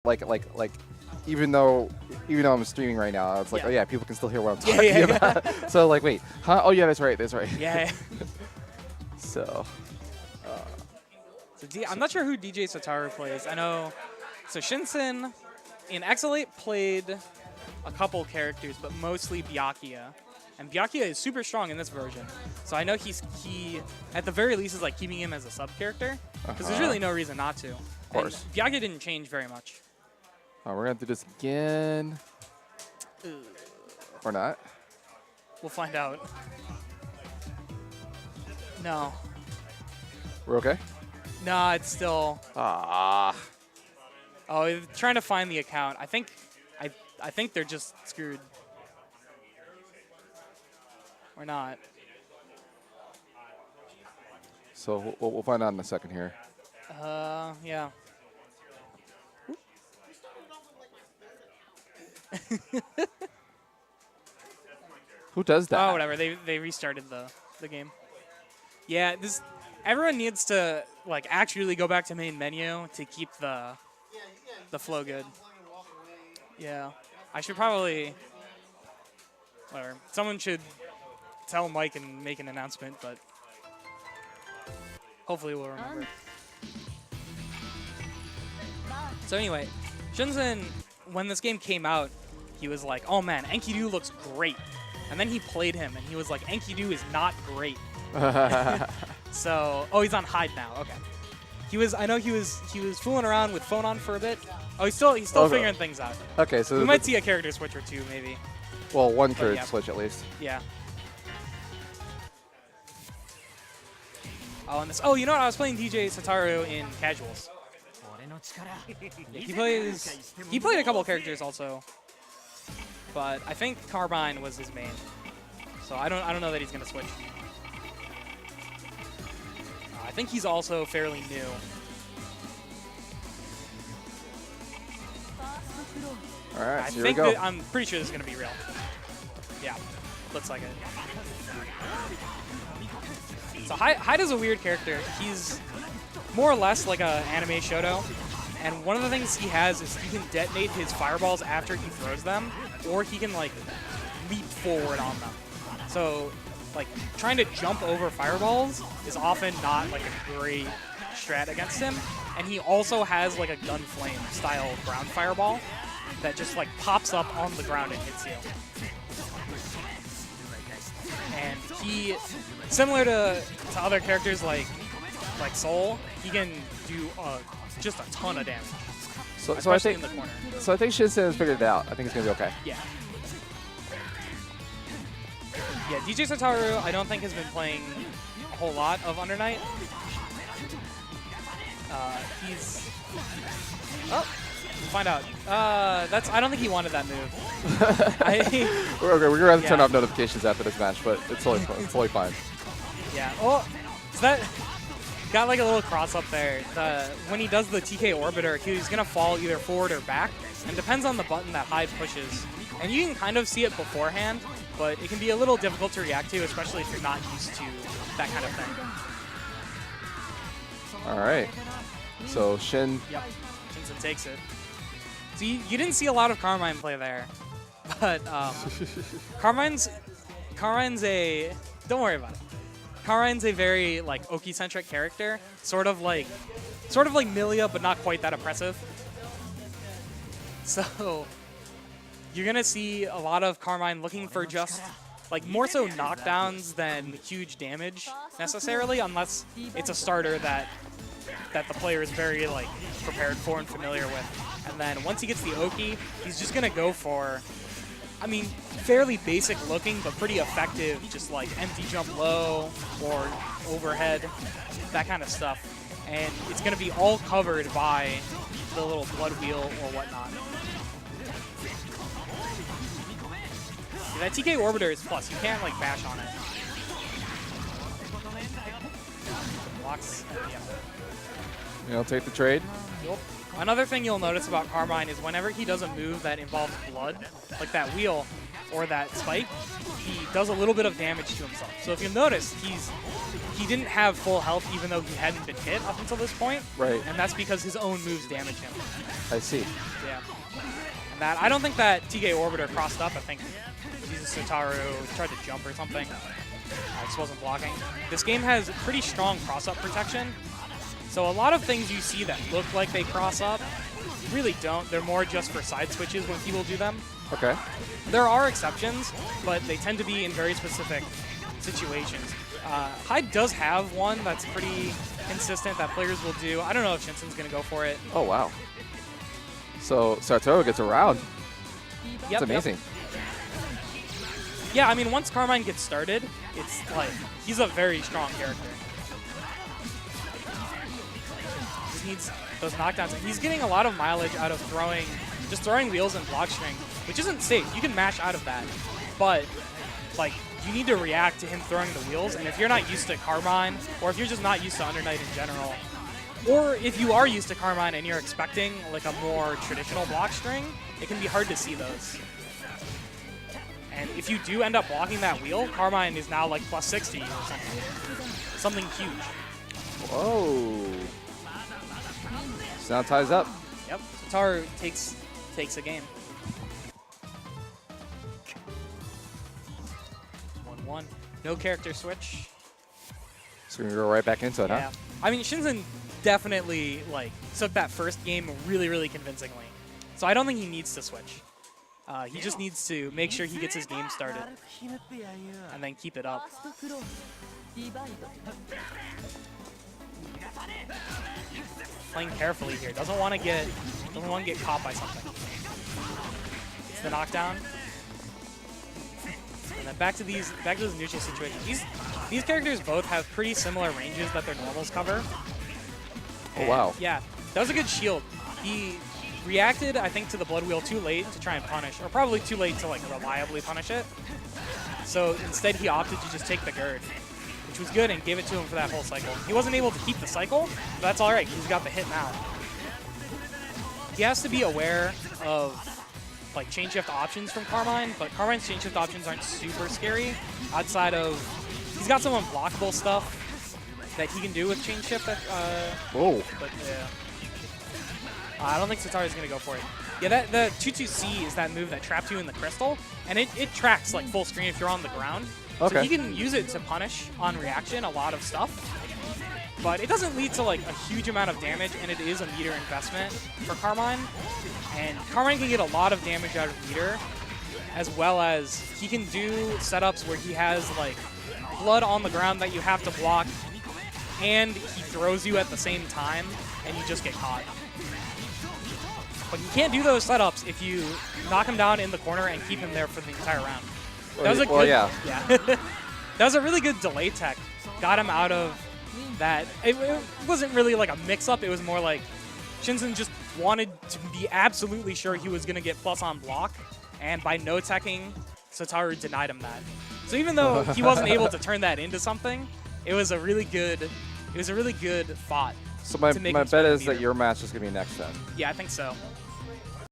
like even though I'm streaming right now, it's like, Yeah. oh yeah, people can still hear what I'm talking about. So like, wait, huh? Oh yeah, that's right. Yeah. So. I'm not sure who DJ Satoru plays. I know. So ShinSin in Exilate played a couple characters, but mostly Byakuya. And Byakuya is super strong in this version. So I know he at the very least is like keeping him as a sub character because there's really no reason not to. Of course. And Byakuya didn't change very much. Oh, we're gonna do this again. Or not? We'll find out. No. We're okay? No, it's still. Ah. Oh, they're trying to find the account. I think they're just screwed. Or not. So we'll find out in a second here. Yeah. Who does that? Oh, whatever. They restarted the game. Yeah, everyone needs to like actually go back to main menu to keep the flow good. Yeah. I should probably whatever. Someone should tell Mike and make an announcement, but hopefully we'll remember. So anyway, ShinSin, when this game came out, he was like, oh man, Enkidu looks great. And then he played him, and he was like, Enkidu is not great. So, oh, he's on Hyde now. Okay. I know he was fooling around with Phonon for a bit. Oh, he's still figuring things out. Okay, so we might see a character switch or two, maybe. Well, one character switch at least. Yeah. Oh, and this. Oh, you know what? I was playing DJ Satoru in casuals. He played a couple characters also, but I think Carmine was his main. So I don't know that he's gonna switch. I think he's also fairly new. All right, so here we go. I'm pretty sure this is gonna be real. Yeah, looks like it. So Hyde is a weird character. He's more or less like an anime Shoto. And one of the things he has is he can detonate his fireballs after he throws them, or he can like leap forward on them. So like trying to jump over fireballs is often not like a great strat against him. And he also has like a gun flame style ground fireball that just like pops up on the ground and hits you. And he, similar to other characters like Soul, he can do just a ton of damage. So I think in the corner. So I think ShinSin has figured it out. I think it's gonna be okay. Yeah. Yeah, DJ Satoru, I don't think has been playing a whole lot of Under Night. He's. Oh, we'll find out. I don't think he wanted that move. We're gonna have to turn off notifications after this match, but it's totally fine. Yeah. Oh, so that got like a little cross up there. When he does the TK Orbiter, he's gonna fall either forward or back, and depends on the button that Hyde pushes. And you can kind of see it beforehand, but it can be a little difficult to react to, especially if you're not used to that kind of thing. All right. So Shin. Yep. ShinSin takes it. So you didn't see a lot of Carmine play there, but Carmine's a. Don't worry about it. Carmine's a very like Oki-centric character, sort of like Milia, but not quite that oppressive. So you're gonna see a lot of Carmine looking for just like more so knockdowns than huge damage necessarily, unless it's a starter that the player is very like prepared for and familiar with. And then once he gets the Oki, he's just gonna go for, I mean, fairly basic looking, but pretty effective, just like empty jump low or overhead, that kind of stuff. And it's gonna be all covered by the little blood wheel or whatnot. That TK Orbiter is plus. You can't like bash on it. Blocks. Yeah. You know, take the trade. Yep. Another thing you'll notice about Carmine is whenever he does a move that involves blood, like that wheel, or that spike, he does a little bit of damage to himself. So if you'll notice, he didn't have full health even though he hadn't been hit up until this point. Right. And that's because his own moves damage him. I see. Yeah. And that I don't think that TK Orbiter crossed up. I think Jesus Satoru tried to jump or something. I just wasn't blocking. This game has pretty strong cross-up protection. So a lot of things you see that look like they cross up really don't. They're more just for side switches when people do them. Okay. There are exceptions, but they tend to be in very specific situations. Hyde does have one that's pretty consistent that players will do. I don't know if ShinSin's going to go for it. Oh, wow. So Satoru gets around. Yep, That's amazing. Yep. Yeah, I mean, once Carmine gets started, it's like, he's a very strong character. Just needs those knockdowns. And he's getting a lot of mileage out of just throwing wheels and block string, which isn't safe. You can mash out of that, but like, you need to react to him throwing the wheels. And if you're not used to Carmine, or if you're just not used to Under Knight in general, or if you are used to Carmine and you're expecting like a more traditional block string, it can be hard to see those. And if you do end up blocking that wheel, Carmine is now like plus 60 or something. Something huge. Whoa. So now ties up. Yep. Satoru takes a game. 1-1. No character switch. So we're going to go right back into it, Yeah. huh? I mean, ShinSin definitely like took that first game really, really convincingly. So I don't think he needs to switch. He just needs to make sure he gets his game started and then keep it up. Playing carefully here. Doesn't want to get caught by something. It's the knockdown. And then back to those neutral situations. These characters both have pretty similar ranges that their normals cover. Oh, wow. Yeah, that was a good shield. He reacted, I think, to the Blood Wheel too late to try and punish, or probably too late to like reliably punish it. So instead he opted to just take the Gird, which was good and gave it to him for that whole cycle. He wasn't able to keep the cycle, but that's all right. He's got the hit now. He has to be aware of like chain shift options from Carmine, but Carmine's chain shift options aren't super scary outside of, he's got some unblockable stuff that he can do with chain shift. Whoa. But yeah. I don't think Satoru's going to go for it. Yeah, the 2-2-C is that move that traps you in the crystal, and it tracks like full screen if you're on the ground. Okay. So he can use it to punish on reaction a lot of stuff, but it doesn't lead to like a huge amount of damage, and it is a meter investment for Carmine. And Carmine can get a lot of damage out of meter, as well as he can do setups where he has like blood on the ground that you have to block, and he throws you at the same time, and you just get caught. But you can't do those setups if you knock him down in the corner and keep him there for the entire round. That was a good, yeah. That was a really good delay tech. Got him out of that. It wasn't really like a mix-up. It was more like ShinSin just wanted to be absolutely sure he was going to get plus on block, and by no-teching, Satoru denied him that. So even though he wasn't able to turn that into something, it was a really good thought. So my bet is that your match is going to be next then. Yeah, I think so.